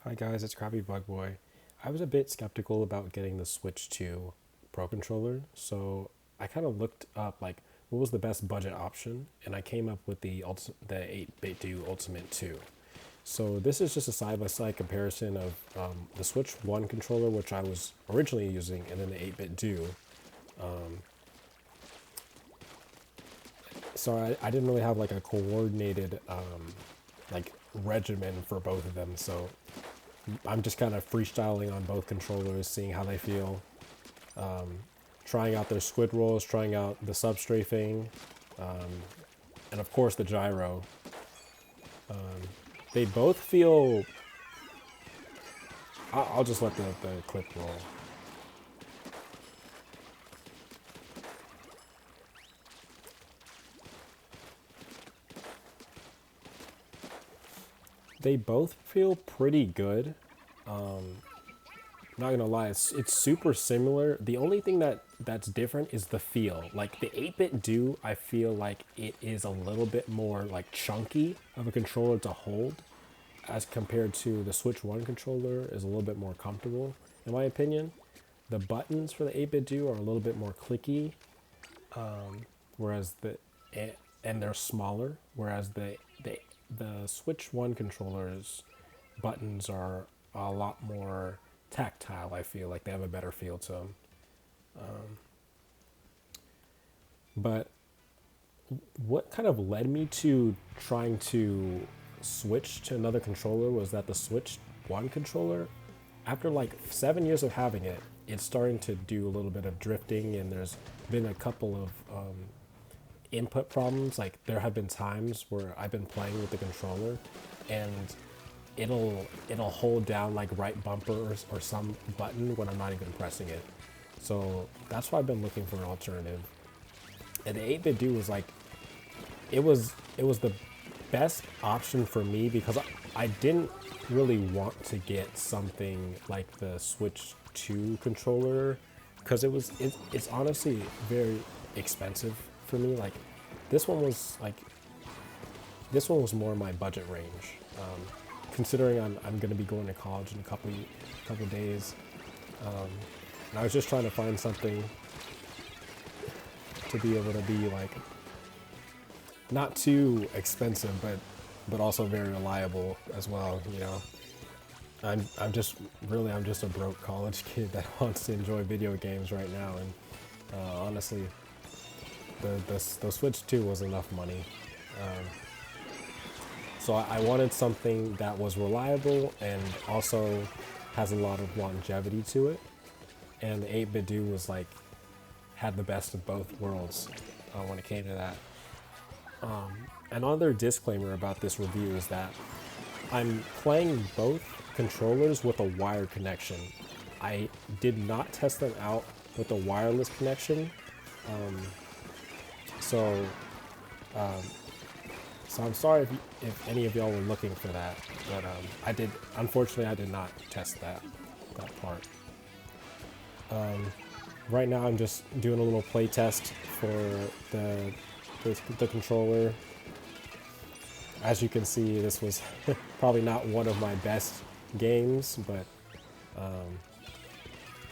Hi guys, it's Krabby Bug Boy. I was a bit skeptical about getting the Switch 2 Pro controller, so I kind of looked up like what was the best budget option, and I came up with the 8bitdo Ultimate 2. So this is just a side-by-side comparison of the Switch 1 controller, which I was originally using, and then the 8bitdo. So I didn't really have like a coordinated like regimen for both of them, so I'm just kind of freestyling on both controllers, seeing how they feel, trying out their squid rolls, trying out the substrafing, and of course the gyro. They both feel. I'll just let the clip roll. They both feel pretty good. Not gonna lie, it's super similar. The only thing that's different is the feel. Like the 8bitdo, I feel like it is a little bit more like chunky of a controller to hold, as compared to the Switch 1 controller is a little bit more comfortable, in my opinion. The buttons for the 8bitdo are a little bit more clicky, whereas and they're smaller, whereas the Switch 1 controller's buttons are a lot more tactile. I feel like they have a better feel to them. But what kind of led me to trying to switch to another controller was that the Switch 1 controller, after like 7 years of having it, it's starting to do a little bit of drifting, and there's been a couple of input problems. Like there have been times where I've been playing with the controller and it'll hold down like right bumper or some button when I'm not even pressing it. So that's why I've been looking for an alternative. And the 8bitdo was like it was the best option for me because I didn't really want to get something like the Switch 2 controller because it's honestly very expensive for me. Like this one was like this one was more my budget range. Considering I'm going to be going to college in a couple days, and I was just trying to find something to be able to be like not too expensive, but also very reliable as well. You know, I'm just a broke college kid that wants to enjoy video games right now, and honestly, the Switch 2 was enough money. So I wanted something that was reliable and also has a lot of longevity to it. And the 8bitdo was like, had the best of both worlds when it came to that. Another disclaimer about this review is that I'm playing both controllers with a wired connection. I did not test them out with a wireless connection. So I'm sorry if any of y'all were looking for that, but unfortunately I did not test that part. Right now I'm just doing a little play test for the controller. As you can see, this was probably not one of my best games, but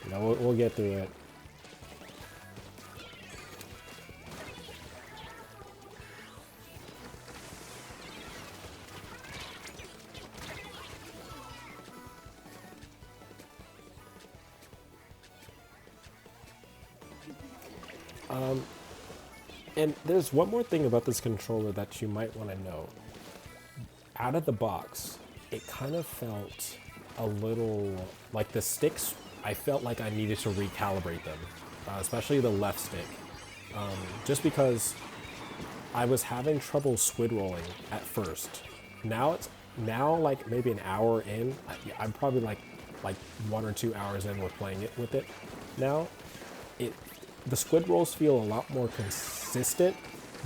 you know, we'll get through it. And there's one more thing about this controller that you might want to know. Out of the box, it kind of felt a little like the sticks. I felt like I needed to recalibrate them, especially the left stick, just because I was having trouble squid rolling at first. Now like maybe an hour in. I'm probably like 1 or 2 hours in with playing it with it. Now, the squid rolls feel a lot more consistent,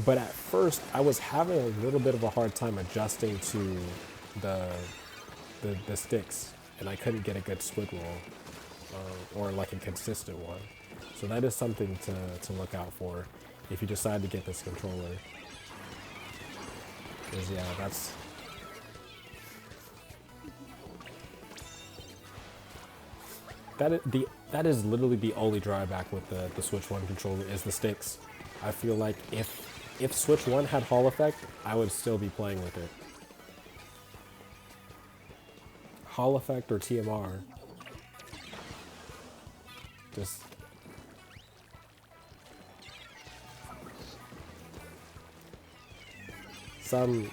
but at first I was having a little bit of a hard time adjusting to the sticks, and I couldn't get a good squid roll or like a consistent one. So that is something to look out for if you decide to get this controller. Because yeah, that's that is literally the only drawback with the Switch One controller is the sticks. I feel like if Switch One had Hall effect, I would still be playing with it. Hall effect or TMR. Just some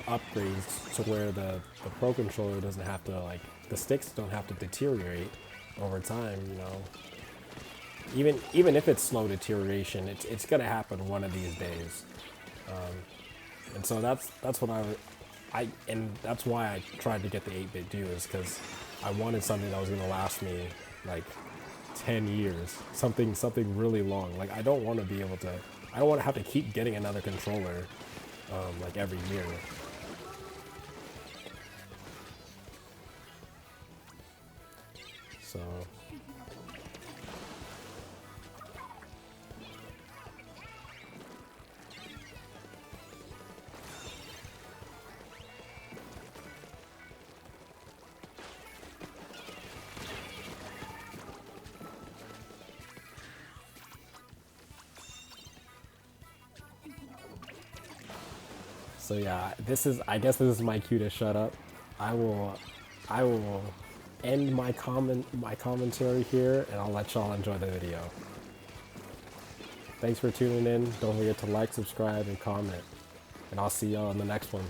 upgrades to where the Pro controller doesn't have to, like, the sticks don't have to deteriorate over time, you know. Even if it's slow deterioration, it's gonna happen one of these days. And so that's what and that's why I tried to get the 8bitdo, is because I wanted something that was gonna last me like 10 years, something really long. Like, I don't want to be able to, I don't want to have to keep getting another controller like every year. So So yeah, I guess this is my cue to shut up. I will end my commentary here, and I'll let y'all enjoy the video. Thanks for tuning in. Don't forget to like, subscribe, and comment. And I'll see y'all in the next one.